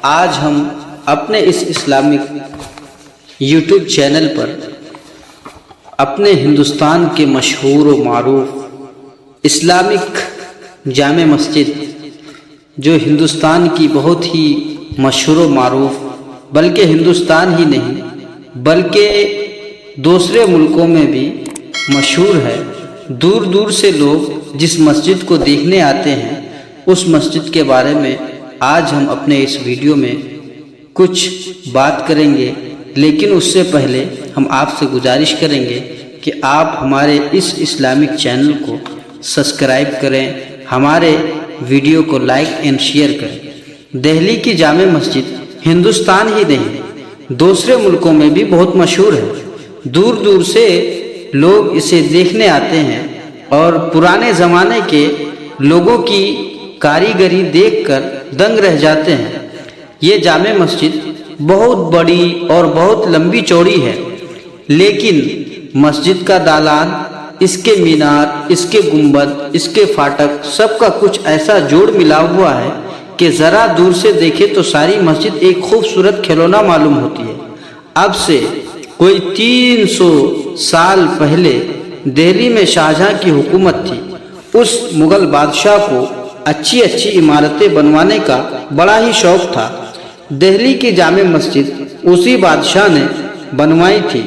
آج ہم اپنے اس اسلامک یوٹیوب چینل پر اپنے ہندوستان کے مشہور و معروف اسلامک جامع مسجد، جو ہندوستان کی بہت ہی مشہور و معروف، بلکہ ہندوستان ہی نہیں بلکہ دوسرے ملکوں میں بھی مشہور ہے، دور دور سے لوگ جس مسجد کو دیکھنے آتے ہیں، اس مسجد کے بارے میں آج ہم اپنے اس ویڈیو میں کچھ بات کریں گے۔ لیکن اس سے پہلے ہم آپ سے گزارش کریں گے کہ آپ ہمارے اس اسلامک چینل کو سبسکرائب کریں، ہمارے ویڈیو کو لائک اینڈ شیئر کریں۔ دہلی کی جامع مسجد ہندوستان ہی نہیں دوسرے ملکوں میں بھی بہت مشہور ہے، دور دور سے لوگ اسے دیکھنے آتے ہیں اور پرانے زمانے کے لوگوں کی کاریگری دیکھ کر دنگ رہ جاتے ہیں۔ یہ جامع مسجد بہت بڑی اور بہت لمبی چوڑی ہے، لیکن مسجد کا دالان، اس کے مینار، اس کے گنبد، اس کے فاٹک، سب کا کچھ ایسا جوڑ ملا ہوا ہے کہ ذرا دور سے دیکھے تو ساری مسجد ایک خوبصورت کھلونا معلوم ہوتی ہے۔ اب سے کوئی 300 سال پہلے دہلی میں شاہجہاں کی حکومت تھی۔ اس مغل بادشاہ کو اچھی عمارتیں بنوانے کا بڑا ہی شوق تھا۔ دہلی کی جامع مسجد اسی بادشاہ نے بنوائی تھی۔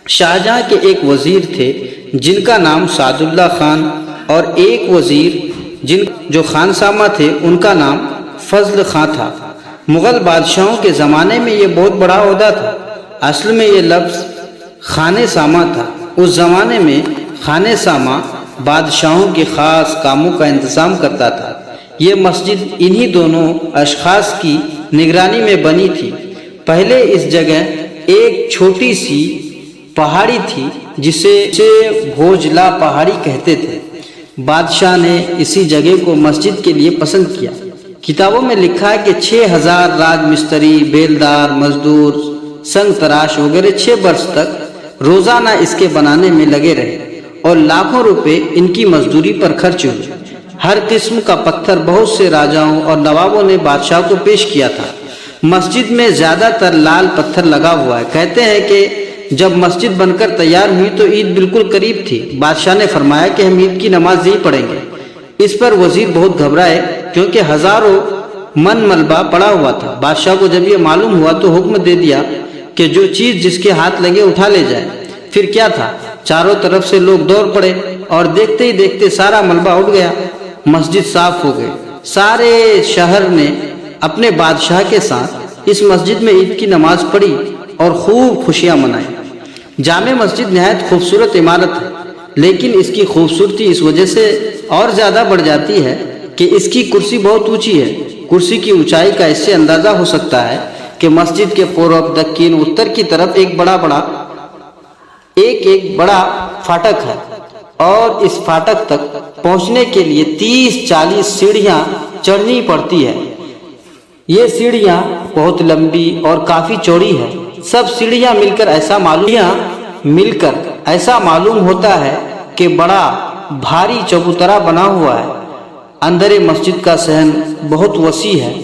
شاہجہاں کے ایک وزیر تھے جن کا نام سعد اللہ خان، اور ایک وزیر جو خانسامہ تھے ان کا نام فضل خان تھا۔ مغل بادشاہوں کے زمانے میں یہ بہت بڑا عہدہ تھا۔ اصل میں یہ لفظ خانِ سامہ تھا۔ اس زمانے میں خانِ سامہ بادشاہوں کے خاص کاموں کا انتظام کرتا تھا۔ یہ مسجد انہی دونوں اشخاص کی نگرانی میں بنی تھی۔ پہلے اس جگہ ایک چھوٹی سی پہاڑی تھی جسے بھوجلا پہاڑی کہتے تھے۔ بادشاہ نے اسی جگہ کو مسجد کے لیے پسند کیا۔ کتابوں میں لکھا ہے کہ 6000 راج مستری، بیلدار، مزدور، سنگ تراش وغیرہ 6 برس تک روزانہ اس کے بنانے میں لگے رہے اور لاکھوں روپے ان کی مزدوری پر خرچ ہوئے۔ ہر قسم کا پتھر بہت سے راجاؤں اور نوابوں نے بادشاہ کو پیش کیا تھا۔ مسجد میں زیادہ تر لال پتھر لگا ہوا ہے۔ کہتے ہیں کہ جب مسجد بن کر تیار ہوئی تو عید بالکل قریب تھی۔ بادشاہ نے فرمایا کہ ہم عید کی نماز یہیں پڑھیں گے۔ اس پر وزیر بہت گھبرائے کیونکہ ہزاروں من ملبہ پڑا ہوا تھا۔ بادشاہ کو جب یہ معلوم ہوا تو حکم دے دیا کہ جو چیز جس کے ہاتھ لگے اٹھا لے جائے۔ پھر کیا تھا، چاروں طرف سے لوگ دوڑ پڑے اور دیکھتے ہی دیکھتے سارا ملبہ اٹھ گیا۔ مسجد صاف ہو گئی۔ سارے شہر نے اپنے بادشاہ کے ساتھ اس مسجد میں عید کی نماز پڑھی اور خوب خوشیاں منائی۔ جامع مسجد نہایت خوبصورت عمارت ہے، لیکن اس کی خوبصورتی اس وجہ سے اور زیادہ بڑھ جاتی ہے کہ اس کی کرسی بہت اونچی ہے۔ کرسی کی اونچائی کا اس سے اندازہ ہو سکتا ہے کہ مسجد کے پورب، دکن، اتر کی طرف ایک بڑا فاٹک ہے، اور اس فاٹک تک پہنچنے کے لیے 30-40 سیڑھیاں چڑھنی پڑتی ہے۔ یہ سیڑھیاں بہت لمبی اور کافی چوڑی ہے۔ سب سیڑھیاں مل کر ایسا معلوم ہوتا ہے کہ بڑا بھاری چبوترا بنا ہوا ہے۔ اندر مسجد کا صحن بہت وسیع ہے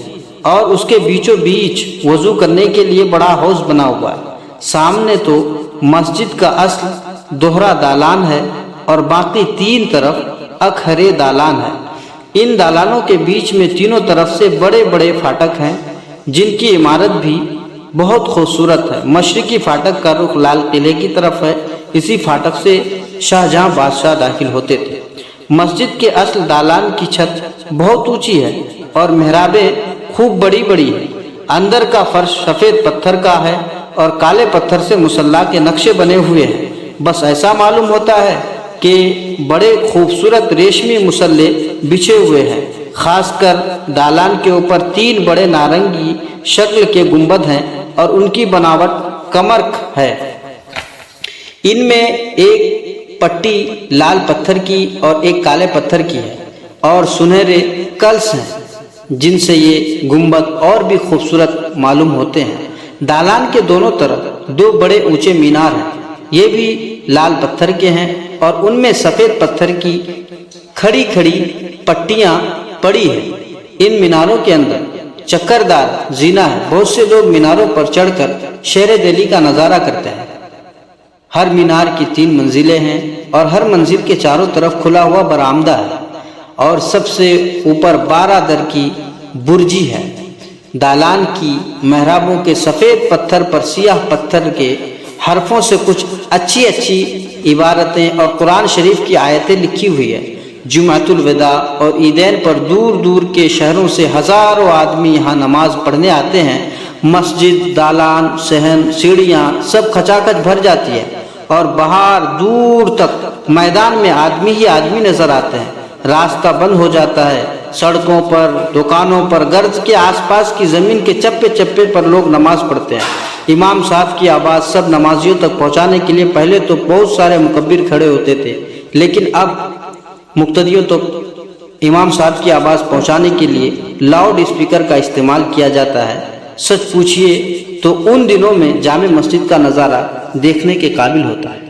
اور اس کے بیچوں بیچ وضو کرنے کے لیے بڑا حوض بنا ہوا ہے۔ سامنے تو مسجد کا اصل دوہرا دالان ہے اور باقی 3 طرف اکھرے دالان ہے۔ ان دالانوں کے بیچ میں تینوں طرف سے بڑے بڑے فاٹک ہیں جن کی عمارت بھی بہت خوبصورت ہے۔ مشرقی فاٹک کا رخ لال قلعے کی طرف ہے۔ اسی فاٹک سے شاہجہاں بادشاہ داخل ہوتے تھے۔ مسجد کے اصل دالان کی چھت بہت اونچی ہے اور محرابیں خوب بڑی بڑی ہیں۔ اندر کا فرش سفید پتھر کا ہے اور کالے پتھر سے مصلی کے نقشے بنے ہوئے ہیں۔ بس ایسا معلوم ہوتا ہے کہ بڑے خوبصورت ریشمی مصلی بچھے ہوئے ہیں۔ خاص کر دالان کے اوپر 3 بڑے نارنگی شکل کے گنبد ہیں اور ان کی بناوٹ کمرک ہے۔ ان میں ایک پٹی لال پتھر کی اور ایک کالے پتھر کی ہے، اور سنہرے کلس ہیں جن سے یہ گنبد اور بھی خوبصورت معلوم ہوتے ہیں۔ دالان کے دونوں طرف 2 بڑے اونچے مینار ہیں، یہ بھی لال پتھر کے ہیں اور ان میں سفید پتھر کی کھڑی کھڑی پٹیاں پڑی ہیں۔ ان میناروں کے اندر چکردار زینہ ہے۔ بہت سے لوگ میناروں پر چڑھ کر شہر دہلی کا نظارہ کرتے ہیں۔ ہر مینار کی 3 منزلیں ہیں اور ہر منزل کے چاروں طرف کھلا ہوا برآمدہ ہے اور سب سے اوپر 12 در کی برجی ہے۔ دالان کی محرابوں کے سفید پتھر پر سیاہ پتھر کے حرفوں سے کچھ اچھی عبارتیں اور قرآن شریف کی آیتیں لکھی ہوئی ہے۔ جمعۃ الوداع اور عیدین پر دور دور کے شہروں سے ہزاروں آدمی یہاں نماز پڑھنے آتے ہیں۔ مسجد، دالان، صحن، سیڑھیاں سب کھچاکھچ بھر جاتی ہے اور باہر دور تک میدان میں آدمی ہی آدمی نظر آتے ہیں۔ راستہ بند ہو جاتا ہے۔ سڑکوں پر، دکانوں پر، گرج کے آس پاس کی زمین کے چپے چپے پر لوگ نماز پڑھتے ہیں۔ امام صاحب کی آواز سب نمازیوں تک پہنچانے کے لیے پہلے تو بہت سارے مکبر کھڑے ہوتے تھے، لیکن اب مقتدیوں تک امام صاحب کی آواز پہنچانے کے لیے لاؤڈ اسپیکر کا استعمال کیا جاتا ہے۔ سچ پوچھئے تو ان دنوں میں جامع مسجد کا نظارہ دیکھنے کے قابل ہوتا ہے۔